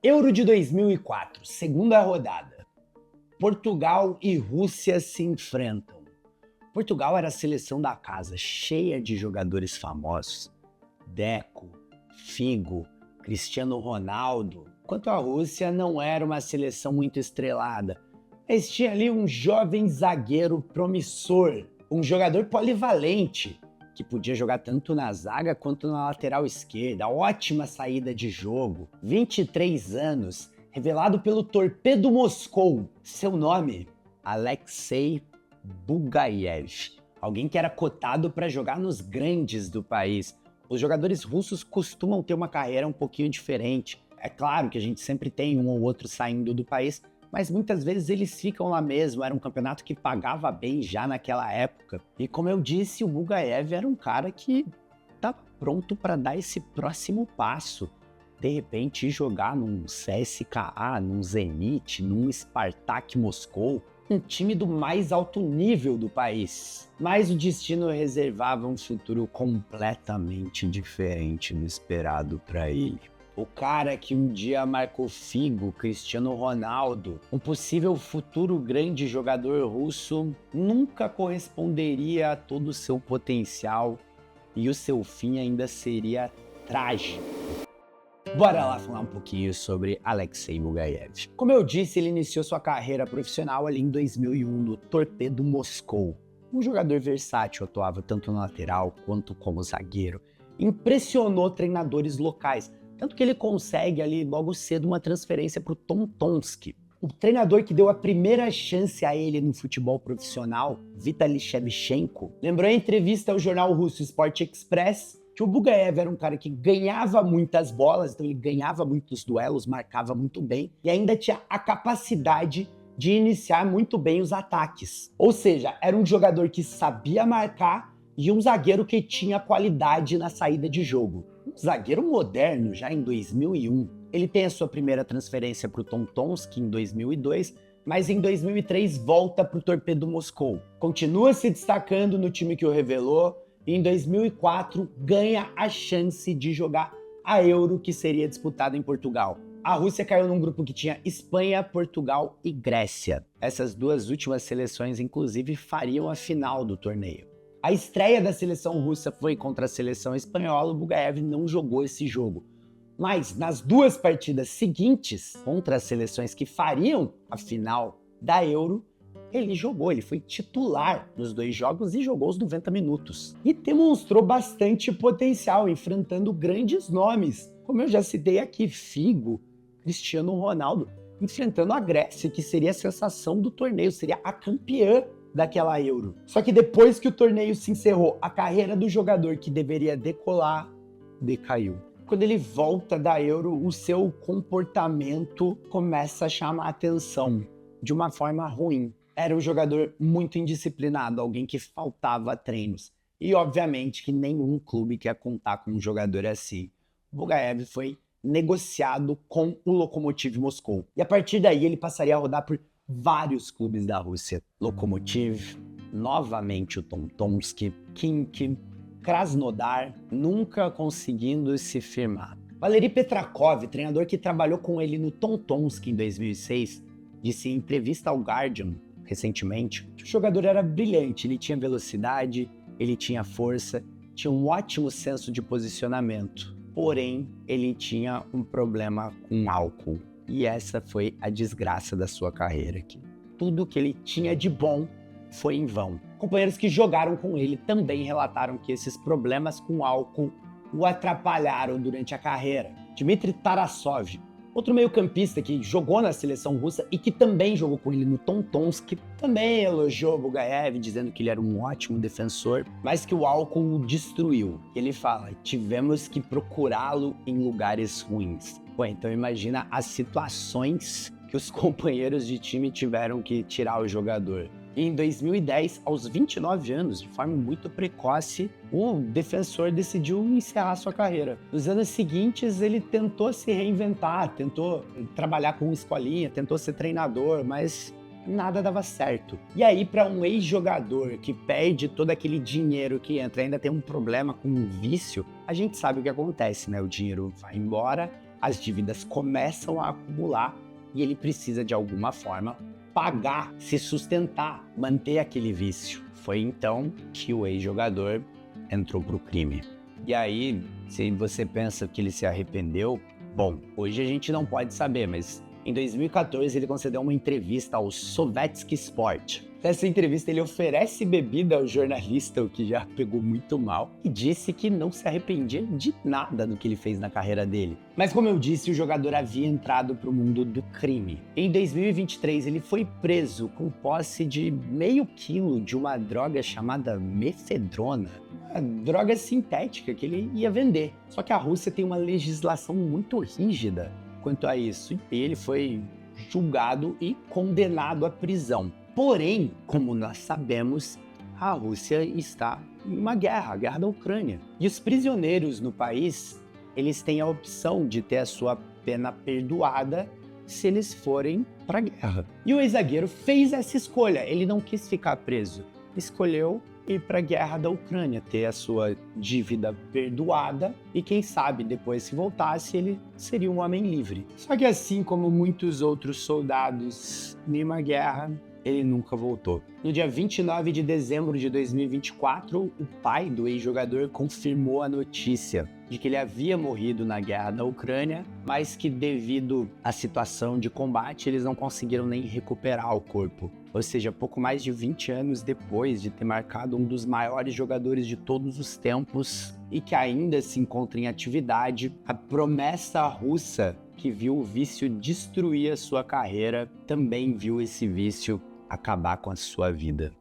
Euro de 2004, segunda rodada. Portugal e Rússia se enfrentam. Portugal era a seleção da casa, cheia de jogadores famosos. Deco, Figo, Cristiano Ronaldo. Enquanto a Rússia não era uma seleção muito estrelada. Mas tinha ali um jovem zagueiro promissor, um jogador polivalente, que podia jogar tanto na zaga quanto na lateral esquerda. Ótima saída de jogo. 23 anos, revelado pelo Torpedo Moscou. Seu nome, Alexei Bugaev. Alguém que era cotado para jogar nos grandes do país. Os jogadores russos costumam ter uma carreira um pouquinho diferente. É claro que a gente sempre tem um ou outro saindo do país, mas muitas vezes eles ficam lá mesmo. Era um campeonato que pagava bem já naquela época. E como eu disse, o Bugaev era um cara que estava pronto para dar esse próximo passo. De repente ir jogar num CSKA, num Zenit, num Spartak Moscou, um time do mais alto nível do país. Mas o destino reservava um futuro completamente diferente do esperado para ele. O cara que um dia marcou Figo, Cristiano Ronaldo, um possível futuro grande jogador russo, nunca corresponderia a todo o seu potencial e o seu fim ainda seria trágico. Bora lá falar um pouquinho sobre Alexei Bugaev. Como eu disse, ele iniciou sua carreira profissional ali em 2001 no Torpedo Moscou. Um jogador versátil, atuava tanto na lateral quanto como zagueiro. Impressionou treinadores locais, tanto que ele consegue ali logo cedo uma transferência para o Tomsk. O treinador que deu a primeira chance a ele no futebol profissional, Vitaly Shevchenko, lembrou em entrevista ao jornal russo Sport Express que o Bugaev era um cara que ganhava muitas bolas, então ele ganhava muitos duelos, marcava muito bem e ainda tinha a capacidade de iniciar muito bem os ataques. Ou seja, era um jogador que sabia marcar e um zagueiro que tinha qualidade na saída de jogo. Um zagueiro moderno já em 2001. Ele tem a sua primeira transferência para o Tomsk em 2002, mas em 2003 volta para o Torpedo Moscou. Continua se destacando no time que o revelou e em 2004 ganha a chance de jogar a Euro, que seria disputada em Portugal. A Rússia caiu num grupo que tinha Espanha, Portugal e Grécia. Essas duas últimas seleções, inclusive, fariam a final do torneio. A estreia da seleção russa foi contra a seleção espanhola. O Bugaev não jogou esse jogo. Mas nas duas partidas seguintes, contra as seleções que fariam a final da Euro, ele jogou, ele foi titular nos dois jogos e jogou os 90 minutos. E demonstrou bastante potencial, enfrentando grandes nomes, como eu já citei aqui, Figo, Cristiano Ronaldo, enfrentando a Grécia, que seria a sensação do torneio, seria a campeã daquela Euro. Só que depois que o torneio se encerrou, a carreira do jogador que deveria decolar decaiu. Quando ele volta da Euro, o seu comportamento começa a chamar a atenção de uma forma ruim. Era um jogador muito indisciplinado, alguém que faltava treinos. E obviamente que nenhum clube quer contar com um jogador assim. O Bugaev foi negociado com o Lokomotiv Moscou. E a partir daí ele passaria a rodar por vários clubes da Rússia. Lokomotiv, novamente o Tomsk, Khimki, Krasnodar, nunca conseguindo se firmar. Valery Petrakov, treinador que trabalhou com ele no Tomsk em 2006, disse em entrevista ao Guardian recentemente que o jogador era brilhante, ele tinha velocidade, ele tinha força, tinha um ótimo senso de posicionamento, porém ele tinha um problema com álcool e essa foi a desgraça da sua carreira aqui. Tudo que ele tinha de bom foi em vão. Companheiros que jogaram com ele também relataram que esses problemas com álcool o atrapalharam durante a carreira. Dmitry Tarasov, outro meio-campista que jogou na seleção russa e que também jogou com ele no Tomsk, também elogiou Bugaev, dizendo que ele era um ótimo defensor, mas que o álcool o destruiu. Ele fala, tivemos que procurá-lo em lugares ruins. Pô, então imagina as situações que os companheiros de time tiveram que tirar o jogador. E em 2010, aos 29 anos, de forma muito precoce, o defensor decidiu encerrar sua carreira. Nos anos seguintes, ele tentou se reinventar, tentou trabalhar com escolinha, tentou ser treinador, mas nada dava certo. E aí, para um ex-jogador que perde todo aquele dinheiro que entra, ainda tem um problema com um vício, a gente sabe o que acontece, né? O dinheiro vai embora as dívidas começam a acumular e ele precisa de alguma forma pagar, se sustentar, manter aquele vício. Foi então que o ex-jogador entrou pro crime. E aí, se você pensa que ele se arrependeu, bom, hoje a gente não pode saber, mas em 2014 ele concedeu uma entrevista ao Sovetski Sport. Nessa entrevista ele oferece bebida ao jornalista, o que já pegou muito mal, e disse que não se arrependia de nada do que ele fez na carreira dele. Mas como eu disse, o jogador havia entrado para o mundo do crime. Em 2023 ele foi preso com posse de meio quilo de uma droga chamada mefedrona, uma droga sintética que ele ia vender. Só que a Rússia tem uma legislação muito rígida quanto a isso, e ele foi julgado e condenado à prisão. Porém, como nós sabemos, a Rússia está em uma guerra, a guerra da Ucrânia. E os prisioneiros no país, eles têm a opção de ter a sua pena perdoada se eles forem para a guerra. E o ex-zagueiro fez essa escolha, ele não quis ficar preso, escolheu ir para a guerra da Ucrânia, ter a sua dívida perdoada e quem sabe depois se voltasse ele seria um homem livre. Só que assim como muitos outros soldados em uma guerra, ele nunca voltou. No dia 29 de dezembro de 2024, o pai do ex-jogador confirmou a notícia de que ele havia morrido na guerra da Ucrânia, mas que devido à situação de combate, eles não conseguiram nem recuperar o corpo. Ou seja, pouco mais de 20 anos depois de ter marcado um dos maiores jogadores de todos os tempos e que ainda se encontra em atividade, a promessa russa que viu o vício destruir a sua carreira também viu esse vício acabar com a sua vida.